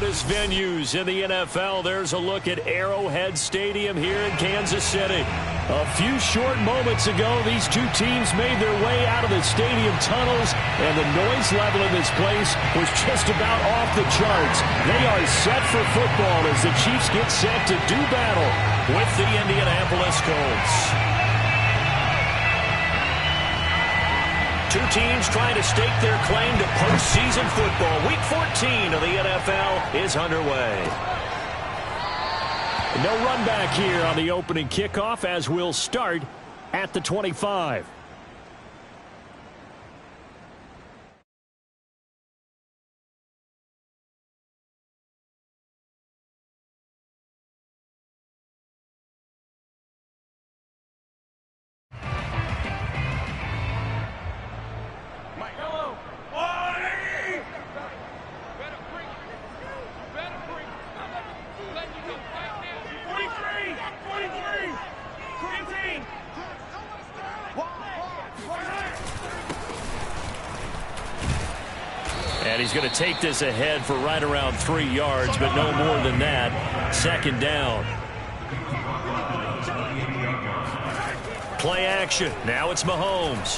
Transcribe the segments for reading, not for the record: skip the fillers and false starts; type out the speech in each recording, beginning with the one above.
loudest venues in the NFL. There's a look at Arrowhead Stadium here in Kansas City. A few short moments ago, these two teams made their way out of the stadium tunnels, and the noise level in this place was just about off the charts. They are set for football as the Chiefs get set to do battle with the Indianapolis Colts. Two teams trying to stake their claim to postseason football. Week 14 of the NFL is underway. No run back here on the opening kickoff as we'll start at the 25. And he's going to take this ahead for right around 3 yards, but no more than that. Second down. Play action. Now it's Mahomes.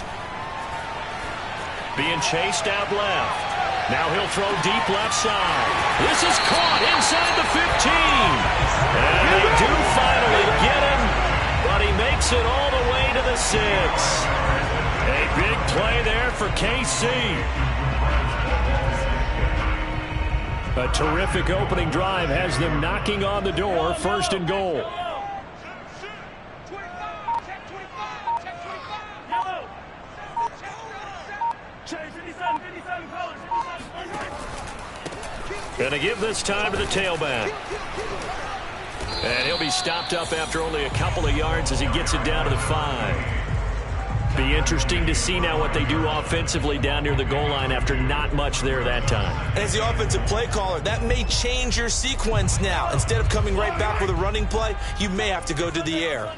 Being chased out left. Now he'll throw deep left side. This is caught inside the 15. And they do finally get him, but he makes it all the way to the 6. A big play there for KC. A terrific opening drive has them knocking on the door, first and goal. Gonna give this time to the tailback. And he'll be stopped up after only a couple of yards as he gets it down to the 5. Be interesting to see now what they do offensively down near the goal line after not much there that time. As the offensive play caller, that may change your sequence now. Instead of coming right back with a running play, you may have to go to the air.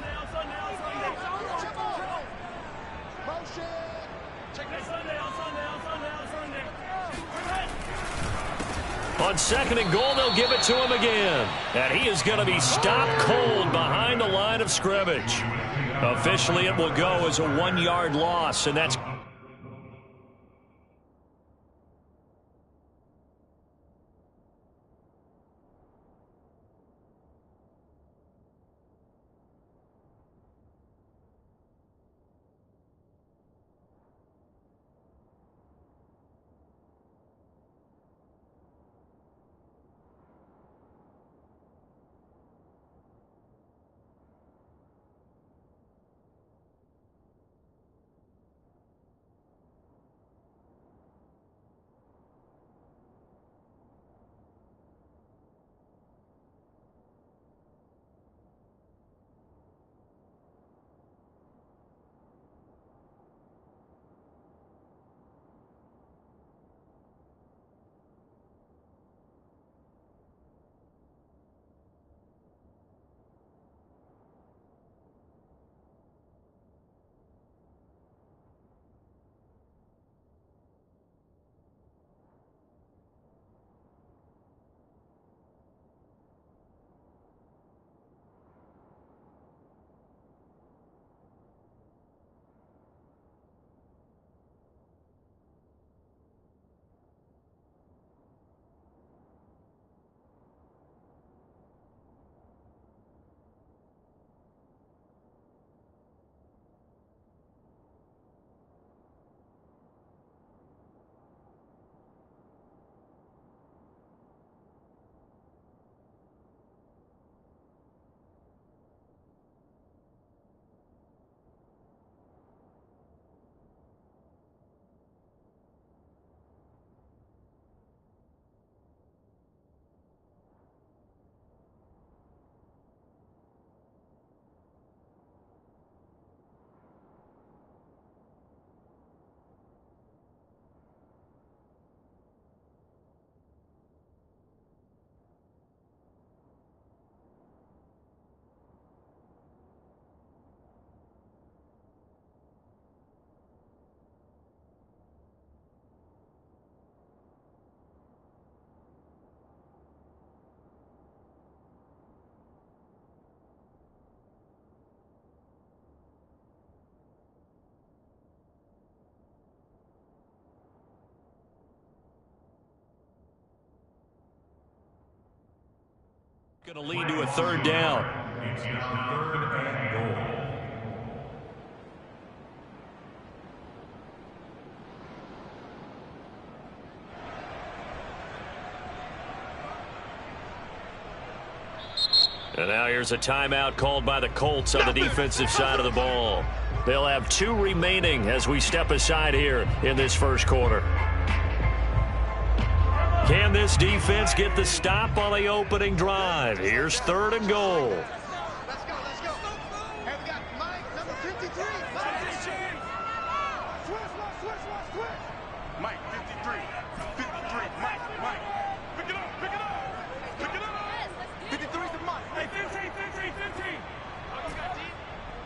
On second and goal, they'll give it to him again. And he is going to be stopped cold behind the line of scrimmage. Officially, it will go as a 1-yard loss, and that's... Going to lead to a third down. It's now 3rd and goal. And now here's a timeout called by the Colts on the defensive side of the ball. They'll have 2 remaining as we step aside here in this first quarter. Can this defense get the stop on the opening drive? Here's 3rd and goal. Let's go. Hey, we got Mike, number 53. Switch. Mike, 53. Mike. Pick it up. 53's the Mike. Hey, 15.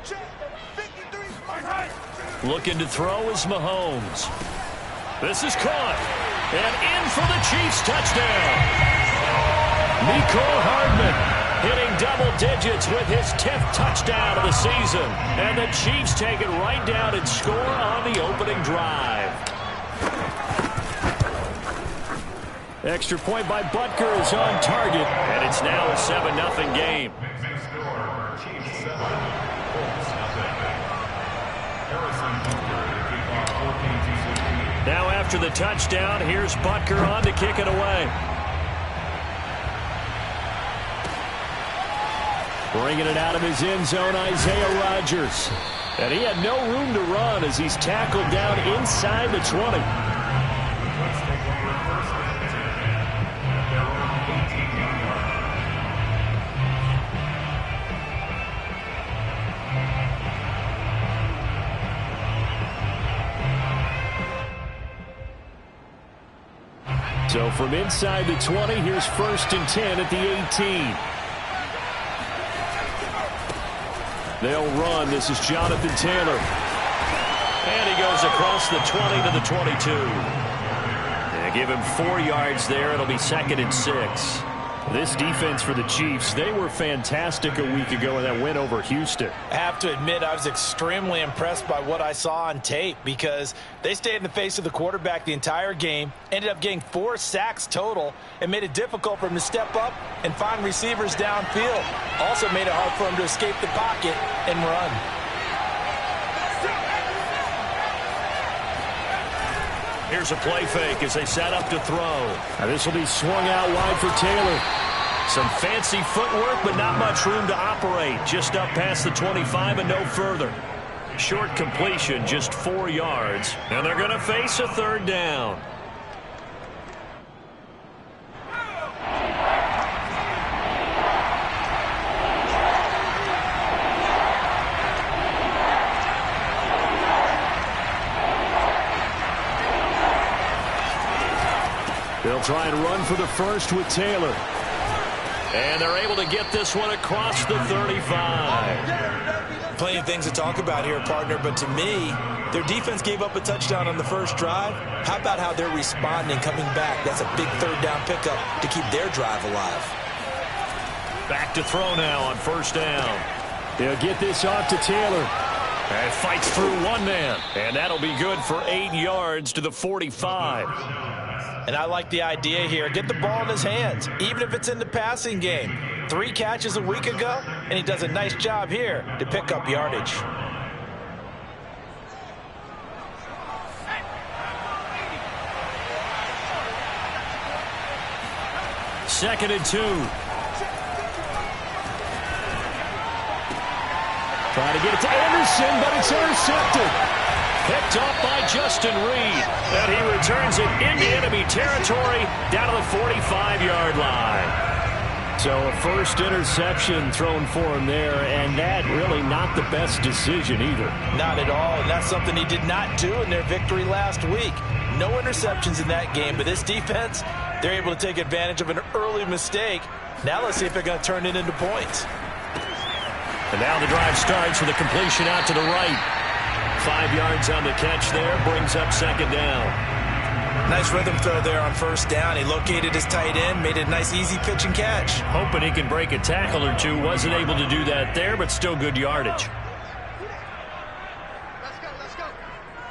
Check. 53's Mike. Looking to throw is Mahomes. This is caught. And in for the Chiefs touchdown. Mecole Hardman hitting double digits with his 10th touchdown of the season. And the Chiefs take it right down and score on the opening drive. Extra point by Butker is on target. And it's now a 7-0 game. Now after the touchdown, here's Butker on to kick it away. Bringing it out of his end zone, Isaiah Rodgers. And he had no room to run as he's tackled down inside the 20. So from inside the 20, here's 1st and 10 at the 18. They'll run. This is Jonathan Taylor. And he goes across the 20 to the 22. They give him 4 yards there. It'll be 2nd and 6. This defense for the Chiefs, they were fantastic a week ago in that win over Houston. I have to admit, I was extremely impressed by what I saw on tape because they stayed in the face of the quarterback the entire game, ended up getting 4 sacks total, and made it difficult for him to step up and find receivers downfield. Also made it hard for him to escape the pocket and run. Here's a play fake as they set up to throw. Now this will be swung out wide for Taylor. Some fancy footwork, but not much room to operate. Just up past the 25 and no further. Short completion, just 4 yards. And they're going to face a 3rd down. They'll try and run for the first with Taylor. And they're able to get this one across the 35. Plenty of things to talk about here, partner, but to me, their defense gave up a touchdown on the first drive. How about how they're responding, coming back? That's a big 3rd down pickup to keep their drive alive. Back to throw now on 1st down. They'll get this off to Taylor. And fights through one man. And that'll be good for 8 yards to the 45. And I like the idea here. Get the ball in his hands, even if it's in the passing game. 3 catches a week ago, and he does a nice job here to pick up yardage. Second and 2. Trying to get it to Anderson, but it's intercepted. Picked off by Justin Reed. And he returns it into enemy territory down to the 45-yard line. So a first interception thrown for him there, and that really not the best decision either. Not at all, and that's something he did not do in their victory last week. No interceptions in that game, but this defense, they're able to take advantage of an early mistake. Now let's see if they're going to turn it into points. And now the drive starts with a completion out to the right. 5 yards on the catch there, brings up 2nd down. Nice rhythm throw there on 1st down. He located his tight end, made it a nice easy pitch and catch. Hoping he can break a tackle or two. Wasn't able to do that there, but still good yardage. Let's go.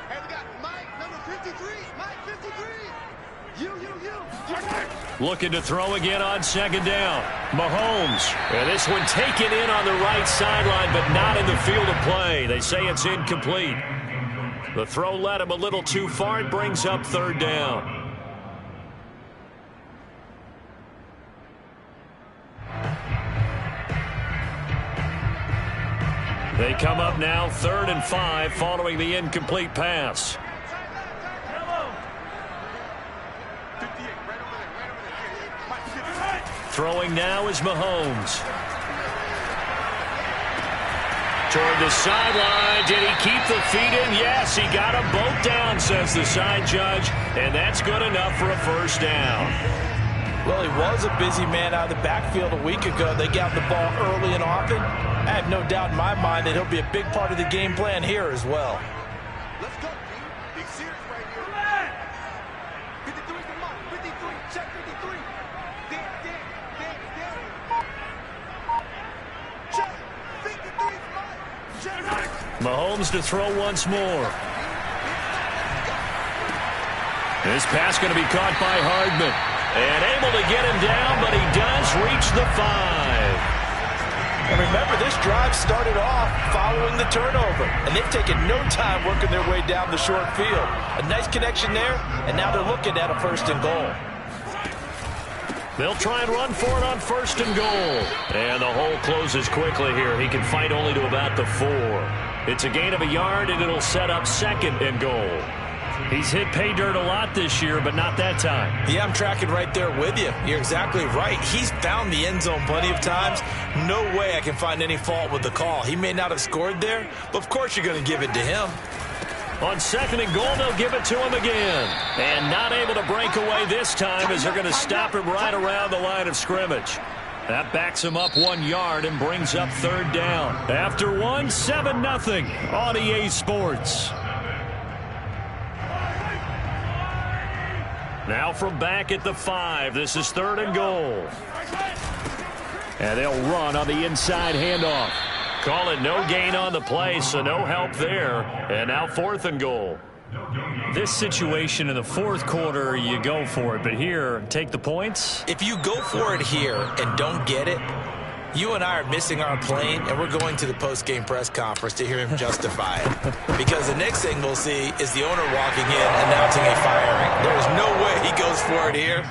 Hey, we got Mike, number 53. Mike, 53. Looking to throw again on second down. Mahomes. And this one taken in on the right sideline, but not in the field of play. They say it's incomplete. The throw led him a little too far. It brings up third down. They come up now 3rd and 5 following the incomplete pass. Throwing now is Mahomes. Toward the sideline. Did he keep the feet in? Yes, he got them both down, says the side judge. And that's good enough for a first down. Well, he was a busy man out of the backfield a week ago. They got the ball early and often. I have no doubt in my mind that he'll be a big part of the game plan here as well. Let's go, team. Big series right here. 53 is the mark. 53. Check 53. Dan. Check. 53 is mine. Check. Mahomes to throw once more. This pass going to be caught by Hardman. And able to get him down, but he does reach the 5. And remember, this drive started off following the turnover. And they've taken no time working their way down the short field. A nice connection there, and now they're looking at a 1st and goal. They'll try and run for it on 1st and goal. And the hole closes quickly here. He can fight only to about the 4. It's a gain of a yard, and it'll set up 2nd and goal. He's hit pay dirt a lot this year, but not that time. Yeah, I'm tracking right there with you. You're exactly right. He's found the end zone plenty of times. No way I can find any fault with the call. He may not have scored there, but of course you're going to give it to him. On 2nd and goal, they'll give it to him again. And not able to break away this time as they're going to stop him right around the line of scrimmage. That backs him up 1 yard and brings up 3rd down. After 1, 7-0 on EA Sports. Now from back at the 5, this is 3rd and goal. And they'll run on the inside handoff. Call it no gain on the play, so no help there. And now 4th and goal. This situation in the 4th quarter, you go for it. But here, take the points. If you go for it here and don't get it, you and I are missing our plane, and we're going to the post-game press conference to hear him justify it. Because the next thing we'll see is the owner walking in announcing a firing. There's no way he goes for it here.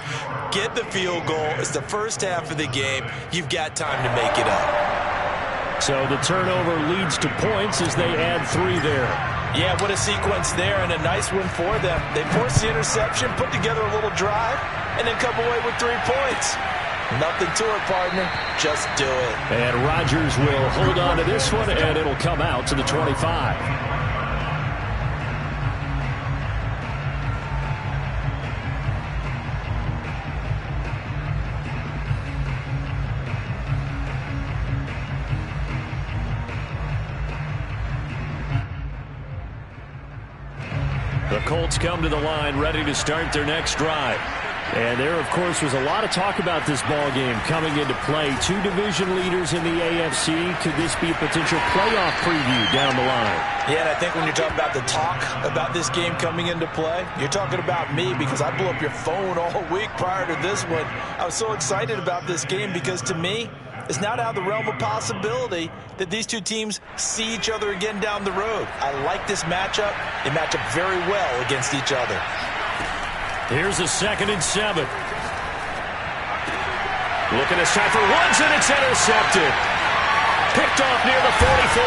Get the field goal. It's the first half of the game. You've got time to make it up. So the turnover leads to points as they add 3 there. Yeah, what a sequence there, and a nice one for them. They forced the interception, put together a little drive, and then come away with 3 points. Nothing to it, partner. Just do it. And Rodgers will hold on to this one, and it'll come out to the 25. The Colts come to the line, ready to start their next drive. And there, of course, was a lot of talk about this ball game coming into play. 2 division leaders in the AFC. Could this be a potential playoff preview down the line? Yeah, and I think when you're talking about the talk about this game coming into play, you're talking about me because I blew up your phone all week prior to this one. I was so excited about this game because, to me, it's not out of the realm of possibility that these 2 teams see each other again down the road. I like this matchup. They match up very well against each other. Here's a 2nd and 7. Looking this time for Woods, and it's intercepted. Picked off near the 44.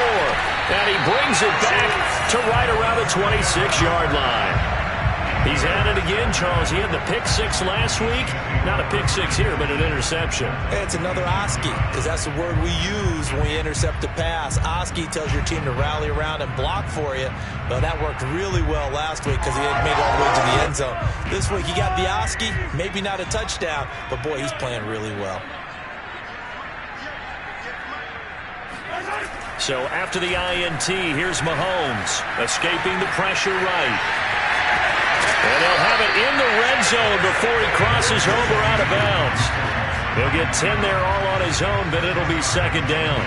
And he brings it back to right around the 26-yard line. He's at it again, Charles. He had the pick 6 last week. Not a pick 6 here, but an interception. It's another Oski, because that's the word we use when we intercept a pass. Oski tells your team to rally around and block for you. But that worked really well last week because he had made it all the way to the end zone. This week he got the Oski, maybe not a touchdown, but boy, he's playing really well. So after the INT, here's Mahomes escaping the pressure right. And they'll have it in the red zone before he crosses over out of bounds. He'll get 10 there all on his own, but it'll be 2nd down.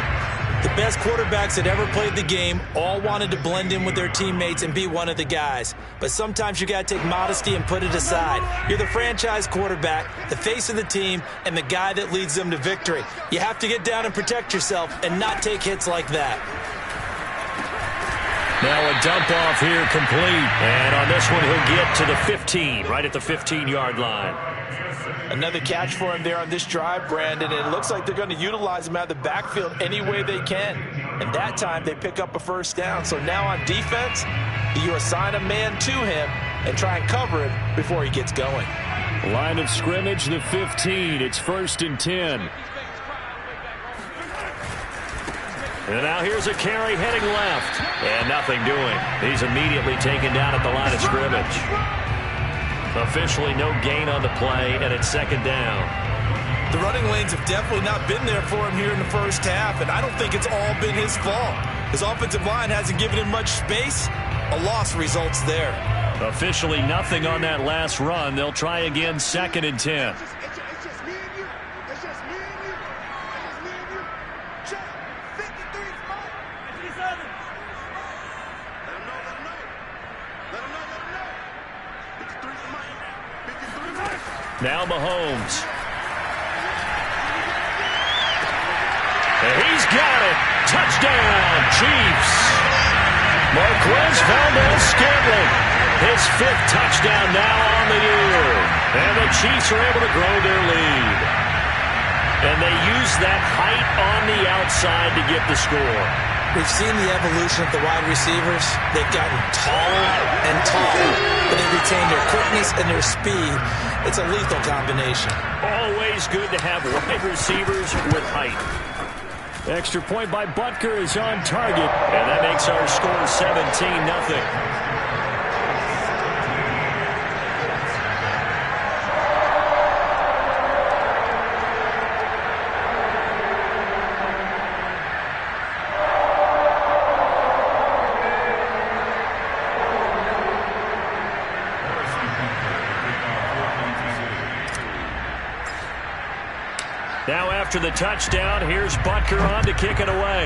The best quarterbacks that ever played the game all wanted to blend in with their teammates and be one of the guys. But sometimes you got to take modesty and put it aside. You're the franchise quarterback, the face of the team, and the guy that leads them to victory. You have to get down and protect yourself and not take hits like that. Now a dump off here complete. And on this one, he'll get to the 15, right at the 15-yard line. Another catch for him there on this drive, Brandon, and it looks like they're going to utilize him out of the backfield any way they can. And that time, they pick up a first down. So now on defense, you assign a man to him and try and cover him before he gets going. Line of scrimmage, the 15. It's 1st and 10. And now here's a carry heading left. And nothing doing. He's immediately taken down at the line of scrimmage. Officially no gain on the play, and it's 2nd down. The running lanes have definitely not been there for him here in the first half, and I don't think it's all been his fault. His offensive line hasn't given him much space. A loss results there. Officially nothing on that last run. They'll try again, 2nd and 10. Now Mahomes. And he's got it. Touchdown, Chiefs. Marquez Valdez-Scantling. His 5th touchdown now on the year. And the Chiefs are able to grow their lead. And they use that height on the outside to get the score. We've seen the evolution of the wide receivers. They've gotten taller and taller, but they retain their quickness and their speed. It's a lethal combination. Always good to have wide receivers with height. Extra point by Butker is on target, and that makes our score 17-0. Now after the touchdown, here's Butker on to kick it away.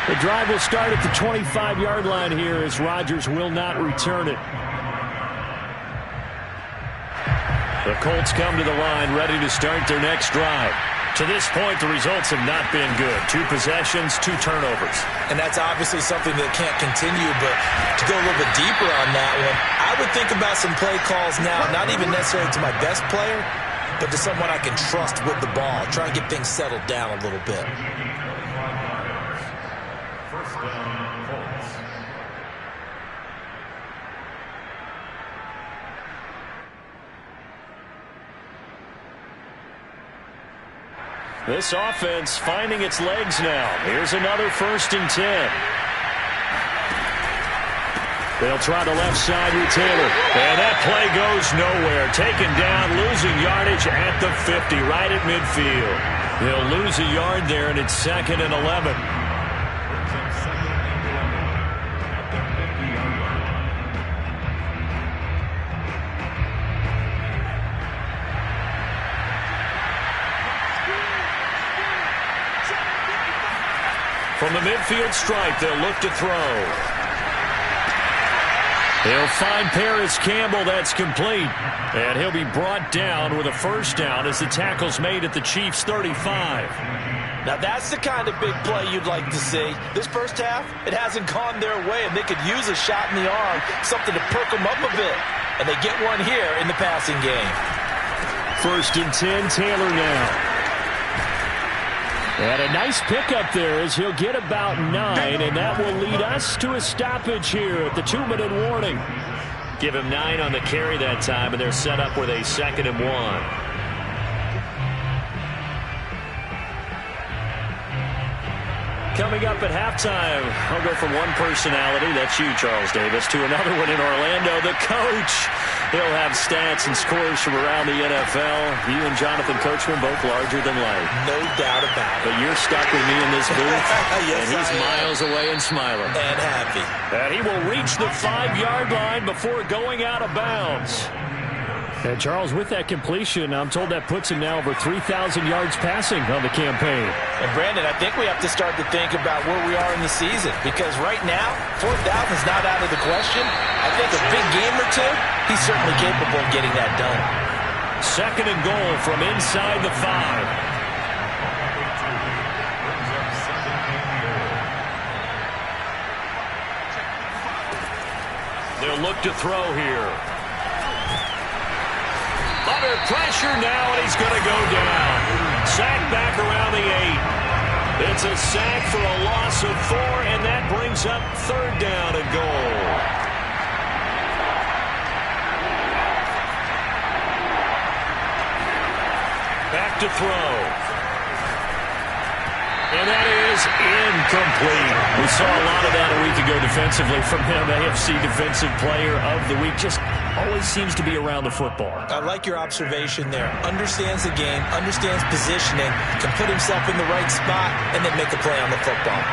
The drive will start at the 25-yard line here as Rodgers will not return it. The Colts come to the line ready to start their next drive. To this point, the results have not been good. 2 possessions, 2 turnovers. And that's obviously something that can't continue, but to go a little bit deeper on that one, I would think about some play calls now, not even necessarily to my best player, but to someone I can trust with the ball. Try and get things settled down a little bit. First down, Colts. This offense finding its legs now. Here's another 1st and 10. They'll try the left side with Taylor. And that play goes nowhere. Taken down, losing yardage at the 50, right at midfield. They'll lose a yard there, and it's 2nd and 11. From the midfield stripe, they'll look to throw. They'll find Paris Campbell. That's complete. And he'll be brought down with a first down as the tackle's made at the Chiefs' 35. Now that's the kind of big play you'd like to see. This first half, it hasn't gone their way, and they could use a shot in the arm, something to perk them up a bit. And they get one here in the passing game. 1st and 10, Taylor now. And a nice pickup there as he'll get about 9, and that will lead us to a stoppage here at the 2-minute warning. Give him 9 on the carry that time, and they're set up with a 2nd and 1. Coming up at halftime, I'll go from one personality, that's you, Charles Davis, to another one in Orlando, the coach. He'll have stats and scores from around the NFL. You and Jonathan Coachman both larger than life. No doubt about it. But you're stuck with me in this booth, yes, and he's miles away and smiling. And happy. And he will reach the 5-yard line before going out of bounds. And Charles, with that completion, I'm told that puts him now over 3,000 yards passing on the campaign. And Brandon, I think we have to start to think about where we are in the season, because right now, 4,000 is not out of the question. I think a big game or two, he's certainly capable of getting that done. 2nd and goal from inside the 5. They'll look to throw here. Under pressure now, and he's going to go down. Sack back around the 8. It's a sack for a loss of 4, and that brings up 3rd down and goal. Back to throw. And that is incomplete. We saw a lot of that a week ago defensively from him. AFC Defensive Player of the Week. Just always seems to be around the football. I like your observation there. Understands the game, understands positioning, can put himself in the right spot, and then make a play on the football.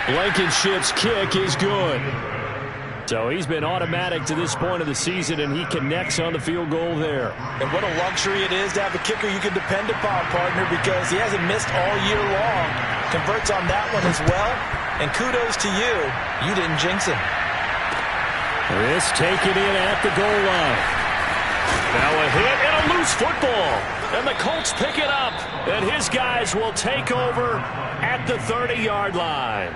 Blankenship's kick is good. So he's been automatic to this point of the season, and he connects on the field goal there. And what a luxury it is to have a kicker you can depend upon, partner, because he hasn't missed all year long. Converts on that one as well. And kudos to you. You didn't jinx him. This taken in at the goal line. Now a hit and a loose football. And the Colts pick it up. And his guys will take over at the 30-yard line.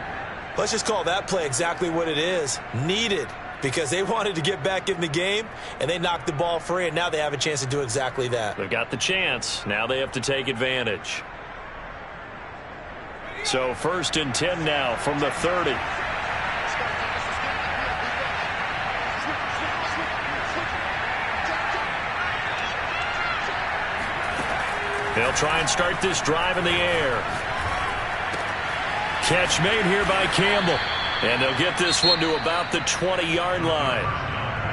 Let's just call that play exactly what it is. Needed, because they wanted to get back in the game, and they knocked the ball free, and now they have a chance to do exactly that. They've got the chance. Now they have to take advantage. So 1st and 10 now from the 30. They'll try and start this drive in the air. Catch made here by Campbell. And they'll get this one to about the 20-yard line.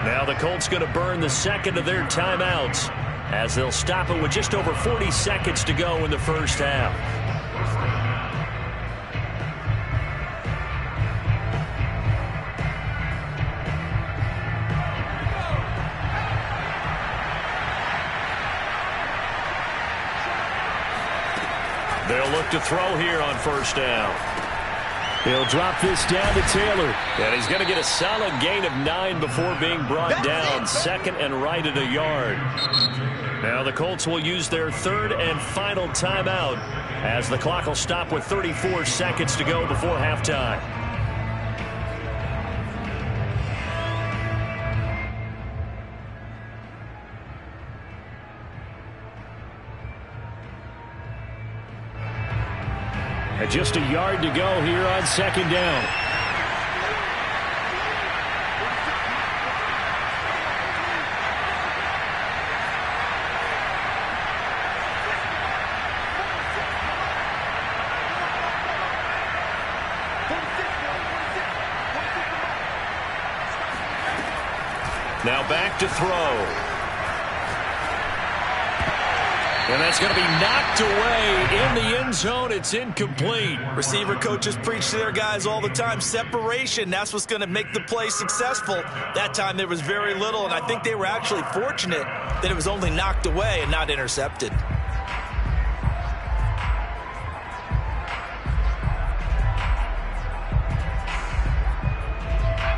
Now the Colts going to burn the 2nd of their timeouts as they'll stop it with just over 40 seconds to go in the first half. They'll look to throw here on 1st down. He'll drop this down to Taylor. And he's going to get a solid gain of 9 before being brought down. 2nd and right at a yard. Now the Colts will use their 3rd and final timeout as the clock will stop with 34 seconds to go before halftime. And just a yard to go here on 2nd down. Now back to throw. And that's going to be knocked away in the end zone. It's incomplete. Receiver coaches preach to their guys all the time. Separation, that's what's going to make the play successful. That time there was very little, and I think they were actually fortunate that it was only knocked away and not intercepted.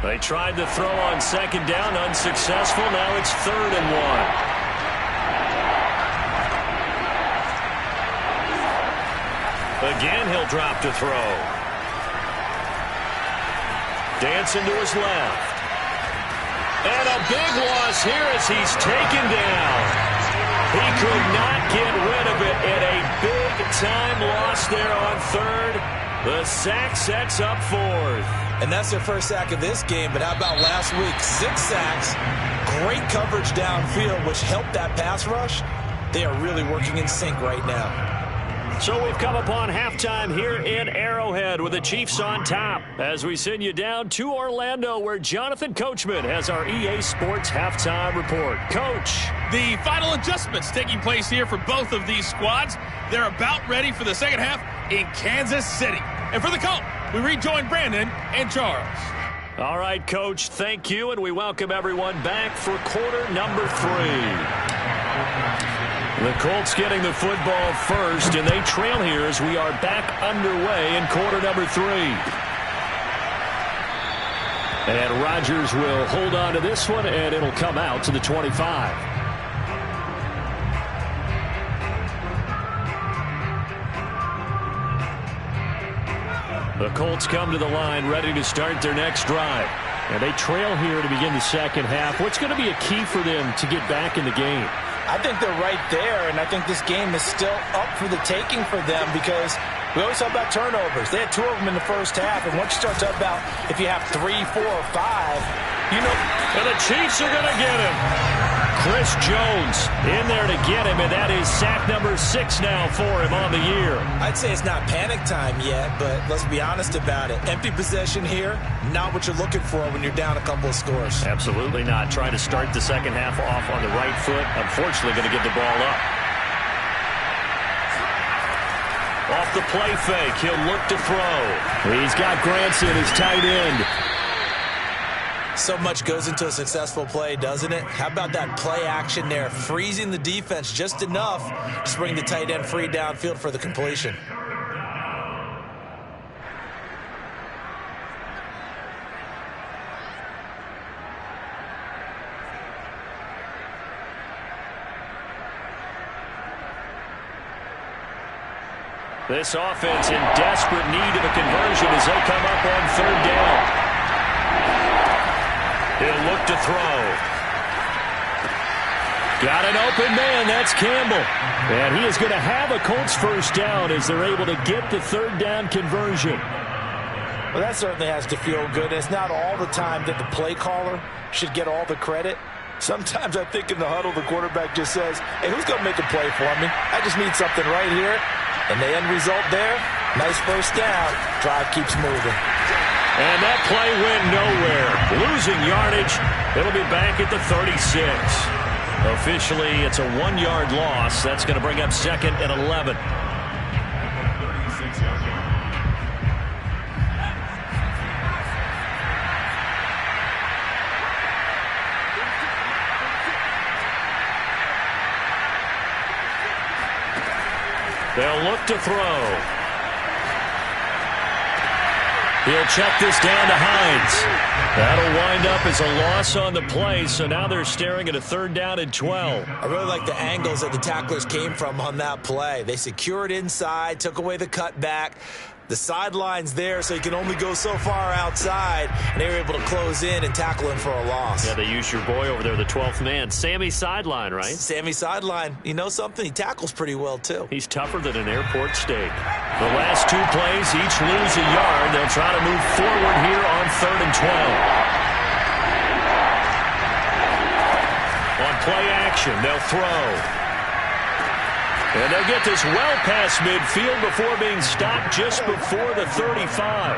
They tried to throw on 2nd down, unsuccessful. Now it's 3rd and 1. Again, he'll drop to throw. Dancing to his left. And a big loss here as he's taken down. He could not get rid of it, and a big-time loss there on 3rd. The sack sets up 4th. And that's their first sack of this game, but how about last week? 6 sacks, great coverage downfield, which helped that pass rush. They are really working in sync right now. So we've come upon halftime here in Arrowhead with the Chiefs on top as we send you down to Orlando where Jonathan Coachman has our EA Sports halftime report. Coach. The final adjustments taking place here for both of these squads. They're about ready for the second half in Kansas City. And for the call, we rejoin Brandon and Charles. All right, Coach, thank you, and we welcome everyone back for quarter number 3. The Colts getting the football first, and they trail here as we are back underway in quarter number 3. And Rodgers will hold on to this one, and it'll come out to the 25. The Colts come to the line ready to start their next drive. And they trail here to begin the second half. What's going to be a key for them to get back in the game? I think they're right there, and I think this game is still up for the taking for them because we always talk about turnovers. They had 2 of them in the first half, and once you start talking about if you have 3, 4, or 5, you know. And the Chiefs are going to get him. Chris Jones in there to get him, and that is sack number 6 now for him on the year. I'd say it's not panic time yet, but let's be honest about it. Empty possession here, not what you're looking for when you're down a couple of scores. Absolutely not. Trying to start the second half off on the right foot. Unfortunately, going to give the ball up. Off the play fake, he'll look to throw. He's got Granson, his tight end. So much goes into a successful play, doesn't it? How about that play action there, freezing the defense just enough to bring the tight end free downfield for the completion. This offense in desperate need of a conversion as they come up on 3rd down. He'll look to throw. Got an open man. That's Campbell. And he is going to have a Colts first down as they're able to get the 3rd down conversion. Well, that certainly has to feel good. It's not all the time that the play caller should get all the credit. Sometimes I think in the huddle, the quarterback just says, hey, who's going to make a play for me? I just need something right here. And the end result there, nice first down. Drive keeps moving. And that play went nowhere. Losing yardage. It'll be back at the 36. Officially, it's a 1-yard loss. That's going to bring up 2nd and 11. They'll look to throw. He'll check this down to Hines. That'll wind up as a loss on the play, so now they're staring at a 3rd down and 12. I really like the angles that the tacklers came from on that play. They secured inside, took away the cutback. The sideline's there, so you can only go so far outside, and they were able to close in and tackle him for a loss. Yeah, they used your boy over there, the 12th man. Sammy Sideline, right? Sammy Sideline. You know something? He tackles pretty well, too. He's tougher than an airport steak. The last 2 plays, each lose a yard. They'll try to move forward here on 3rd and 12. On play action, they'll throw. And they'll get this well past midfield before being stopped just before the 35.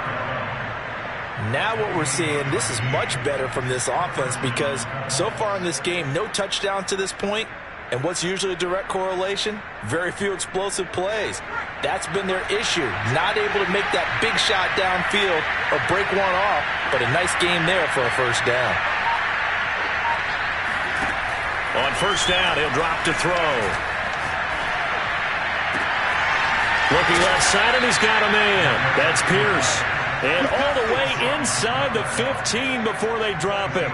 Now what we're seeing, this is much better from this offense because so far in this game, no touchdowns to this point. And what's usually a direct correlation? Very few explosive plays. That's been their issue. Not able to make that big shot downfield or break one off, but a nice game there for a first down. On first down, he'll drop to throw. Looking left side, and he's got a man. That's Pierce. And all the way inside the 15 before they drop him.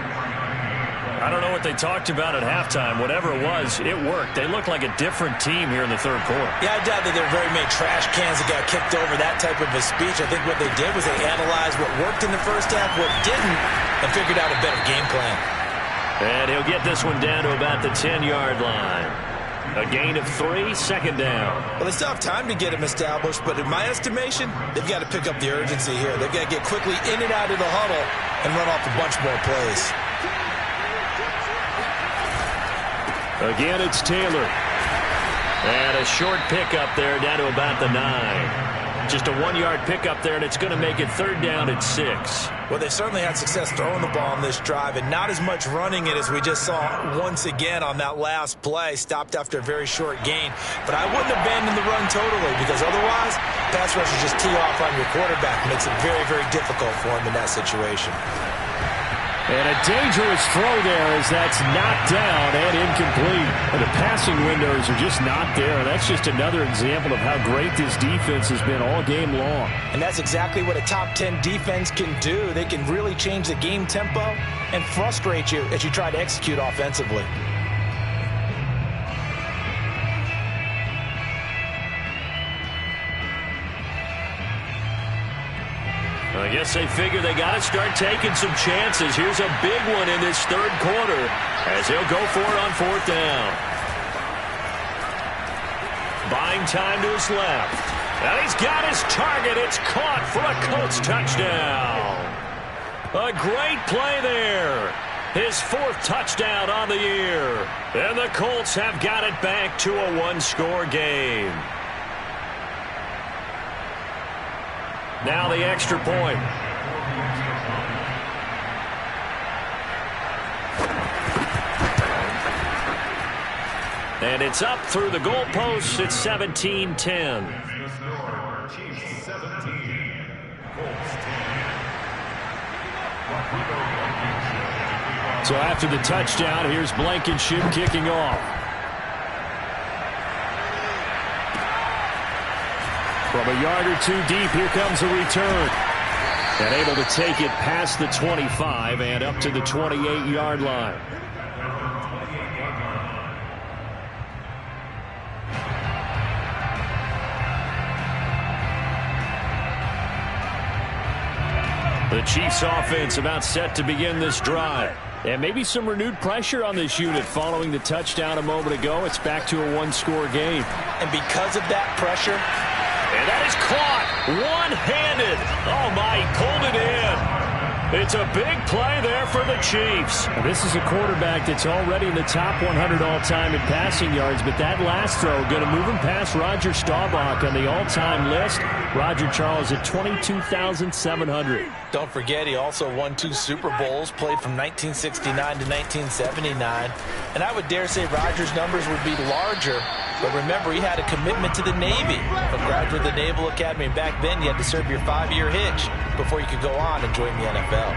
I don't know what they talked about at halftime. Whatever it was, it worked. They look like a different team here in the 3rd quarter. Yeah, I doubt that there were very many trash cans that got kicked over that type of a speech. I think what they did was they analyzed what worked in the first half, what didn't, and figured out a better game plan. And he'll get this one down to about the 10-yard line. A gain of 3, 2nd down. Well, they still have time to get him established, but in my estimation, they've got to pick up the urgency here. They've got to get quickly in and out of the huddle and run off a bunch more plays. Again, it's Taylor. And a short pickup there down to about the 9. Just a 1-yard pickup there, and it's going to make it 3rd down at 6. Well, they certainly had success throwing the ball on this drive, and not as much running it as we just saw once again on that last play. Stopped after a very short gain. But I wouldn't abandon the run totally, because otherwise, pass rushers just tee off on your quarterback. Makes it very, very difficult for him in that situation. And a dangerous throw there as that's knocked down and incomplete. And the passing windows are just not there. That's just another example of how great this defense has been all game long. And that's exactly what a top 10 defense can do. They can really change the game tempo and frustrate you as you try to execute offensively. I guess they figure they got to start taking some chances. Here's a big one in this 3rd quarter as he'll go for it on 4th down. Buying time to his left. And he's got his target. It's caught for a Colts touchdown. A great play there. His 4th touchdown on the year. And the Colts have got it back to a 1-score game. Now the extra point. And it's up through the goalposts. It's 17-10. Chiefs 17, Colts 10. So after the touchdown, here's Blankenship kicking off. From a yard or 2 deep, here comes a return. And able to take it past the 25 and up to the 28-yard line. The Chiefs offense about set to begin this drive. And maybe some renewed pressure on this unit following the touchdown a moment ago. It's back to a 1-score game. And because of that pressure, and that is caught one-handed. Oh, my, he pulled it in. It's a big play there for the Chiefs. And this is a quarterback that's already in the top 100 all-time in passing yards, but that last throw going to move him past Roger Staubach on the all-time list. Roger Charles at 22,700. don't forget he also won 2 Super Bowls, played from 1969 to 1979. And I would dare say Rodgers' numbers would be larger. But remember, he had a commitment to the Navy. A graduate of the Naval Academy. And back then, you had to serve your 5-year hitch before you could go on and join the NFL.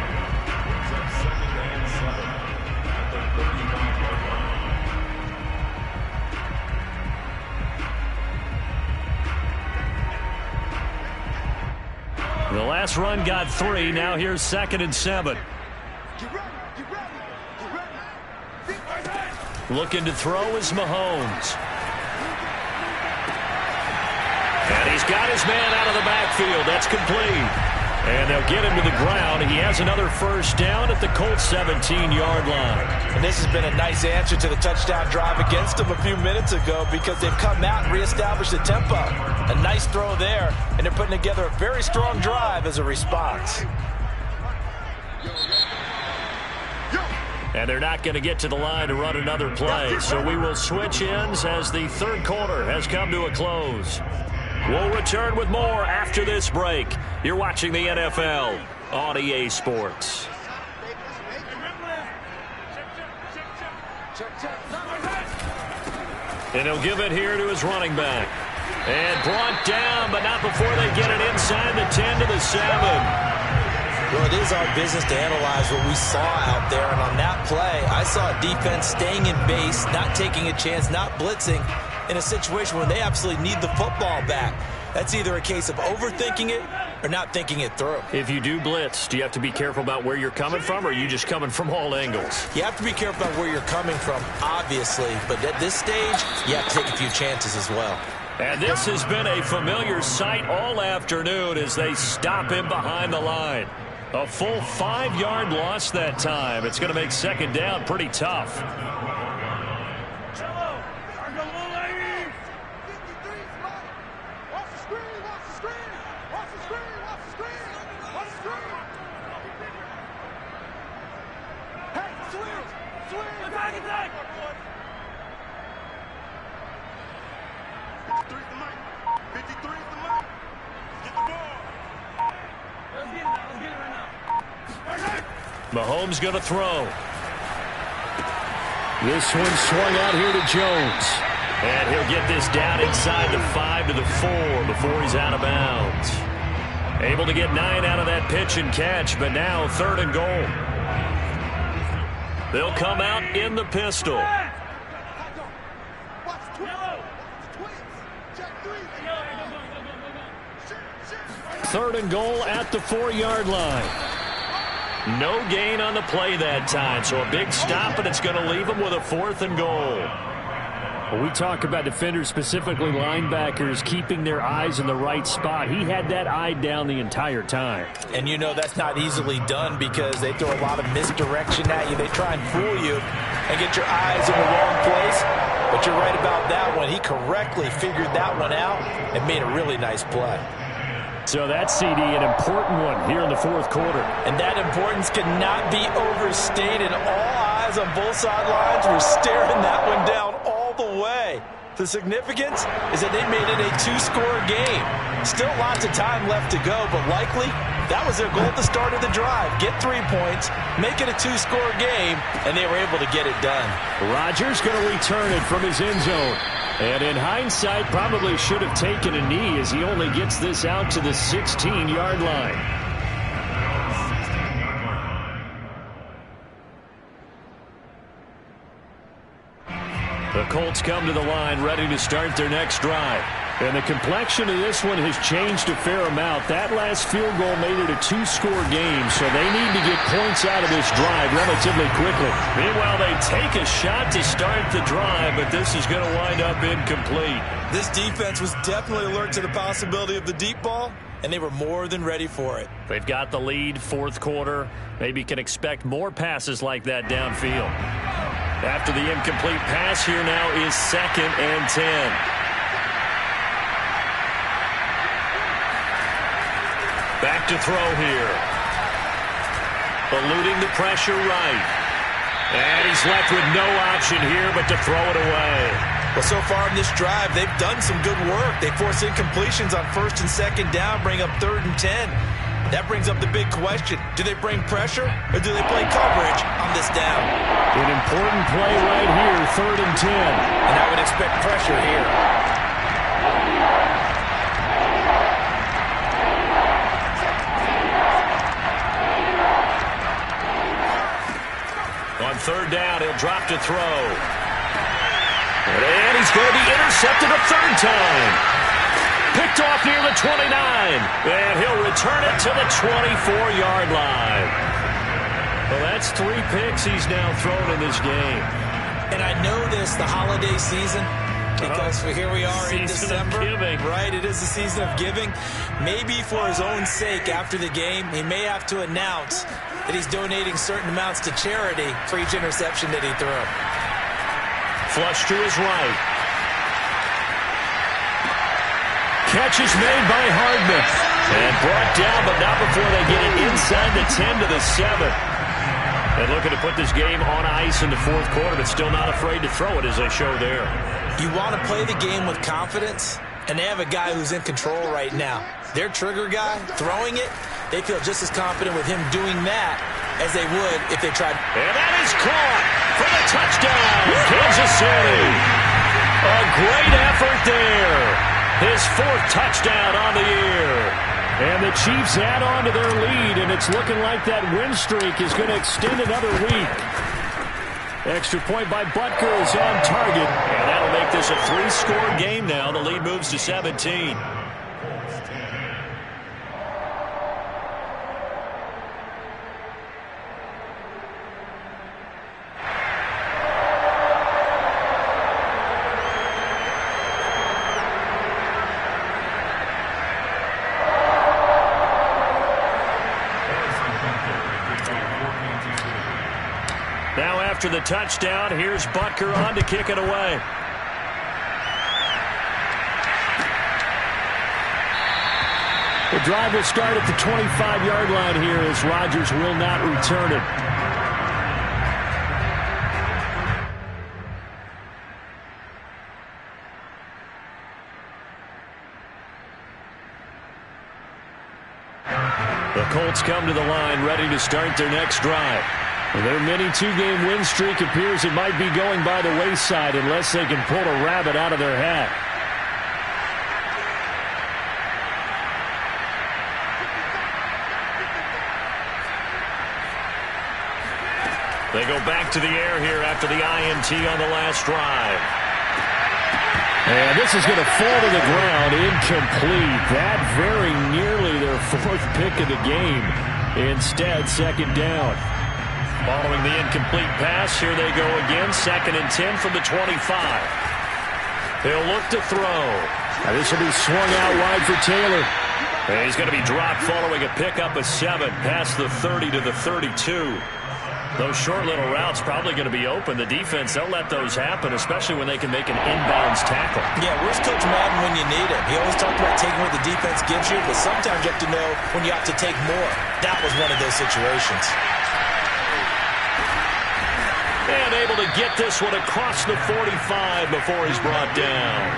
The last run got 3. Now here's 2nd and 7. Looking to throw is Mahomes. And he's got his man out of the backfield. That's complete. And they'll get him to the ground. He has another first down at the Colts 17-yard line. And this has been a nice answer to the touchdown drive against them a few minutes ago because they've come out and reestablished the tempo. A nice throw there, and they're putting together a very strong drive as a response. And they're not going to get to the line to run another play. So we will switch ends as the third quarter has come to a close. We'll return with more after this break. You're watching the NFL on EA Sports. And he'll give it here to his running back. And brought down, but not before they get it inside the 10 to the 7. Well, it is our business to analyze what we saw out there. And on that play, I saw a defense staying in base, not taking a chance, not blitzing, in a situation where they absolutely need the football back. That's either a case of overthinking it or not thinking it through. If you do blitz, do you have to be careful about where you're coming from, or are you just coming from all angles? You have to be careful about where you're coming from, obviously. But at this stage, you have to take a few chances as well. And this has been a familiar sight all afternoon as they stop him behind the line. A full 5-yard loss that time. It's going to make second down pretty tough. Mahomes going to throw. This one swung out here to Jones. And he'll get this down inside the 5 to the 4 before he's out of bounds. Able to get 9 out of that pitch and catch, but now 3rd and goal. They'll come out in the pistol. Third and goal at the 4-yard line. No gain on the play that time, so a big stop, and it's going to leave them with a 4th and goal. Well, we talk about defenders, specifically linebackers, keeping their eyes in the right spot. He had that eye down the entire time. And you know that's not easily done because they throw a lot of misdirection at you. They try and fool you and get your eyes in the wrong place. But you're right about that one. He correctly figured that one out and made a really nice play. So that CD, an important one here in the 4th quarter. And that importance cannot be overstated. All eyes on both sidelines were staring that one down all the way. The significance is that they made it a 2-score game. Still lots of time left to go, but likely that was their goal at the start of the drive. Get 3 points, make it a 2-score game, and they were able to get it done. Rodgers going to return it from his end zone. And in hindsight, probably should have taken a knee as he only gets this out to the 16-yard line. The Colts come to the line ready to start their next drive. And the complexion of this one has changed a fair amount. That last field goal made it a 2-score game, so they need to get points out of this drive relatively quickly. Meanwhile, they take a shot to start the drive, but this is going to wind up incomplete. This defense was definitely alert to the possibility of the deep ball, and they were more than ready for it. They've got the lead, 4th quarter. Maybe can expect more passes like that downfield. After the incomplete pass, here now is 2nd and 10. Back to throw here. Eluding the pressure right. And he's left with no option here but to throw it away. Well, so far in this drive, they've done some good work. They force incompletions on 1st and 2nd down, bring up 3rd and 10. That brings up the big question. Do they bring pressure or do they play coverage on this down? An important play right here, 3rd and 10. And I would expect pressure here. On 3rd down, he'll drop to throw. And he's going to be intercepted a 3rd time. Picked off near the 29. And he'll return it to the 24-yard line. Well, that's 3 picks he's now thrown in this game. And I know this, the holiday season, because here we are in December. Right, it is the season of giving. Maybe for his own sake after the game, he may have to announce that he's donating certain amounts to charity for each interception that he threw. Flush to his right. Catch is made by Hardman. And brought down, but not before they get it inside the 10 to the 7. And looking to put this game on ice in the 4th quarter, but still not afraid to throw it as they show there. You want to play the game with confidence, and they have a guy who's in control right now. Their trigger guy, throwing it, they feel just as confident with him doing that as they would if they tried. And that is caught for the touchdown, Kansas City. A great effort there. His 4th touchdown on the year. And the Chiefs add on to their lead, and it's looking like that win streak is going to extend another week. Extra point by Butker is on target, and that'll make this a 3-score game now. The lead moves to 17. Now after the touchdown, here's Butker on to kick it away. The drive will start at the 25-yard line here as Rodgers will not return it. The Colts come to the line ready to start their next drive. Their mini two-game win streak appears it might be going by the wayside unless they can pull a rabbit out of their hat. They go back to the air here after the INT on the last drive. And this is going to fall to the ground, incomplete. That very nearly their fourth pick of the game. Instead, second down. Following the incomplete pass, here they go again. 2nd and 10 from the 25. He'll look to throw. Now this will be swung out wide for Taylor. And he's going to be dropped following a pickup of 7 past the 30 to the 32. Those short little routes probably going to be open. The defense, they'll let those happen, especially when they can make an inbounds tackle. Yeah, where's Coach Madden when you need him? He always talked about taking what the defense gives you, but sometimes you have to know when you have to take more. That was one of those situations. And able to get this one across the 45 before he's brought down.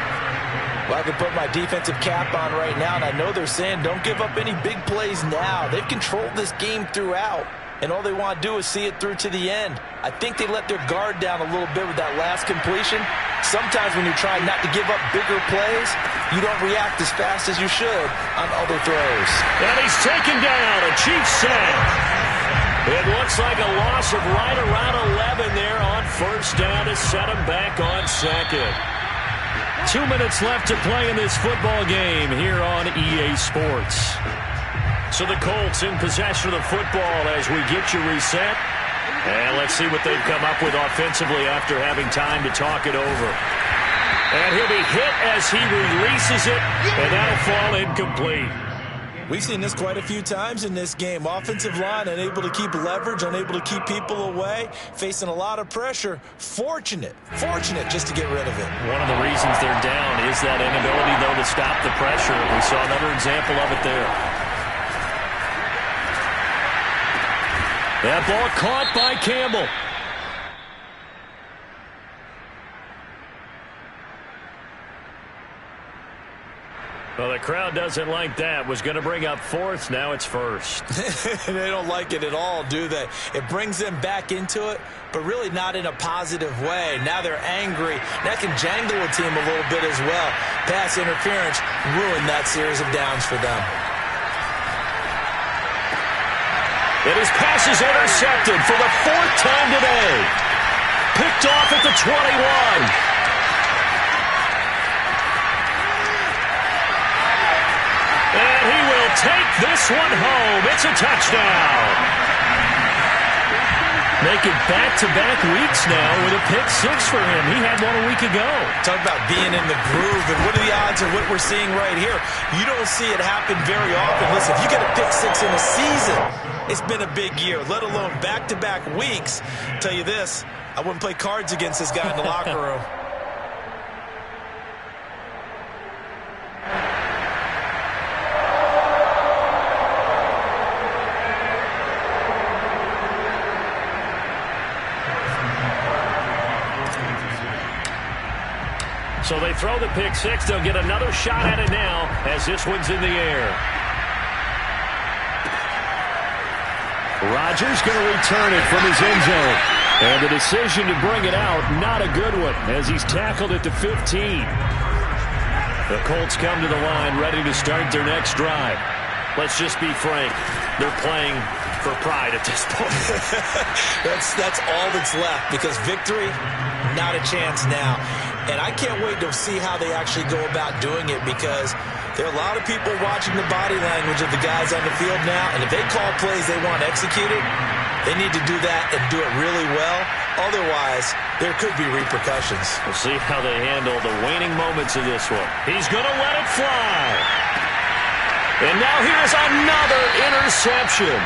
Well, I can put my defensive cap on right now, and I know they're saying don't give up any big plays now. They've controlled this game throughout. And all they want to do is see it through to the end. I think they let their guard down a little bit with that last completion. Sometimes when you're trying not to give up bigger plays, you don't react as fast as you should on other throws. And he's taken down, a Chiefs sack. It looks like a loss of right around 11 there on first down to set him back on second. 2 minutes left to play in this football game here on EA Sports. So the Colts in possession of the football as we get you reset. And let's see what they've come up with offensively after having time to talk it over. And he'll be hit as he releases it, and that'll fall incomplete. We've seen this quite a few times in this game. Offensive line unable to keep leverage, unable to keep people away, facing a lot of pressure. Fortunate just to get rid of it. One of the reasons they're down is that inability, though, to stop the pressure. We saw another example of it there. That ball caught by Campbell. Well, the crowd doesn't like that. Was going to bring up 4th. Now it's 1st. They don't like it at all, do they? It brings them back into it, but really not in a positive way. Now they're angry. That can jangle a team a little bit as well. Pass interference ruined that series of downs for them. And his pass is intercepted for the 4th time today. Picked off at the 21. And he will take this one home. It's a touchdown. Making back-to-back weeks now with a pick 6 for him. He had one a week ago. Talk about being in the groove, and what are the odds of what we're seeing right here? You don't see it happen very often. Listen, if you get a pick 6 in a season, it's been a big year, let alone back-to-back weeks. Tell you this, I wouldn't play cards against this guy in the locker room. So they throw the pick 6. They'll get another shot at it now as this one's in the air. Rodgers going to return it from his end zone. And the decision to bring it out, not a good one, as he's tackled at the 15. The Colts come to the line ready to start their next drive. Let's just be frank. They're playing for pride at this point. That's all that's left, because victory, not a chance now. And I can't wait to see how they actually go about doing it, because there are a lot of people watching the body language of the guys on the field now, and if they call plays they want executed, they need to do that and do it really well. Otherwise, there could be repercussions. We'll see how they handle the waning moments of this one. He's going to let it fly. And now here's another interception.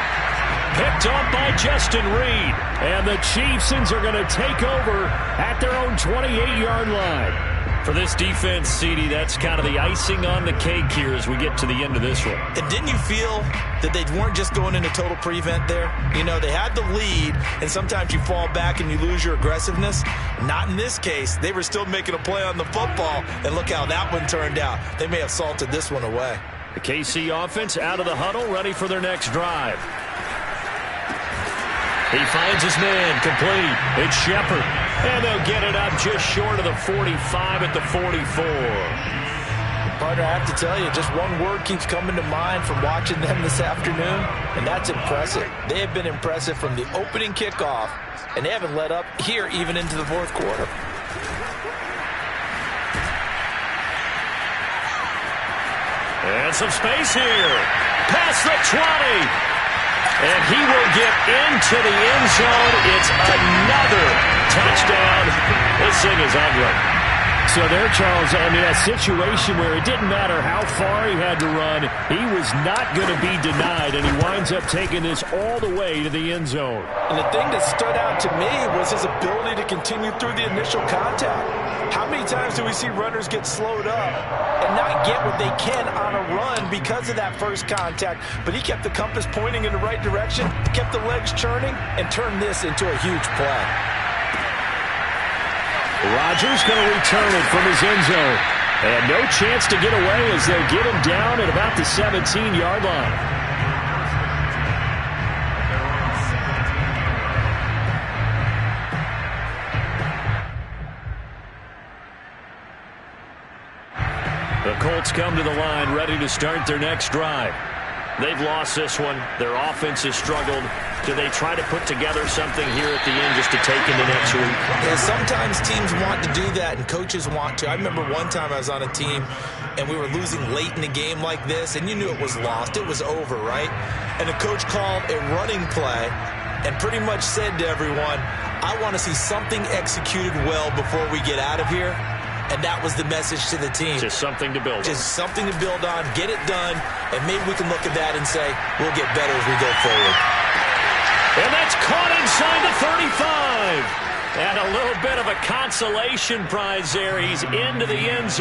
Picked up by Justin Reed. And the Chiefs are going to take over at their own 28-yard line. For this defense, CD, that's kind of the icing on the cake here as we get to the end of this one. And didn't you feel that they weren't just going into total prevent there? You know, they had the lead, and sometimes you fall back and you lose your aggressiveness. Not in this case. They were still making a play on the football, and look how that one turned out. They may have salted this one away. The KC offense out of the huddle, ready for their next drive. He finds his man, complete. It's Shepard. And they'll get it up just short of the 45 at the 44. Partner, I have to tell you, just one word keeps coming to mind from watching them this afternoon, and that's impressive. They have been impressive from the opening kickoff, and they haven't let up here even into the fourth quarter. And some space here. Past the 20. And he will get into the end zone. It's another touchdown. This thing is ugly. So there, Charles, I mean, a situation where it didn't matter how far he had to run, he was not going to be denied, and he winds up taking this all the way to the end zone. And the thing that stood out to me was his ability to continue through the initial contact. How many times do we see runners get slowed up and not get what they can on a run because of that first contact? But he kept the compass pointing in the right direction, kept the legs churning, and turned this into a huge play. Rodgers going to return it from his end zone. And no chance to get away as they'll get him down at about the 17-yard line. The Colts come to the line ready to start their next drive. They've lost this one. Their offense has struggled. Do they try to put together something here at the end just to take into next week? Yeah, sometimes teams want to do that and coaches want to. I remember one time I was on a team and we were losing late in a game like this, and you knew it was lost. It was over, right? And the coach called a running play and pretty much said to everyone, I want to see something executed well before we get out of here. And that was the message to the team. Just something to build on. Just something to build on, get it done, and maybe we can look at that and say, we'll get better as we go forward. And that's caught inside the 35. And a little bit of a consolation prize there. He's into the end zone.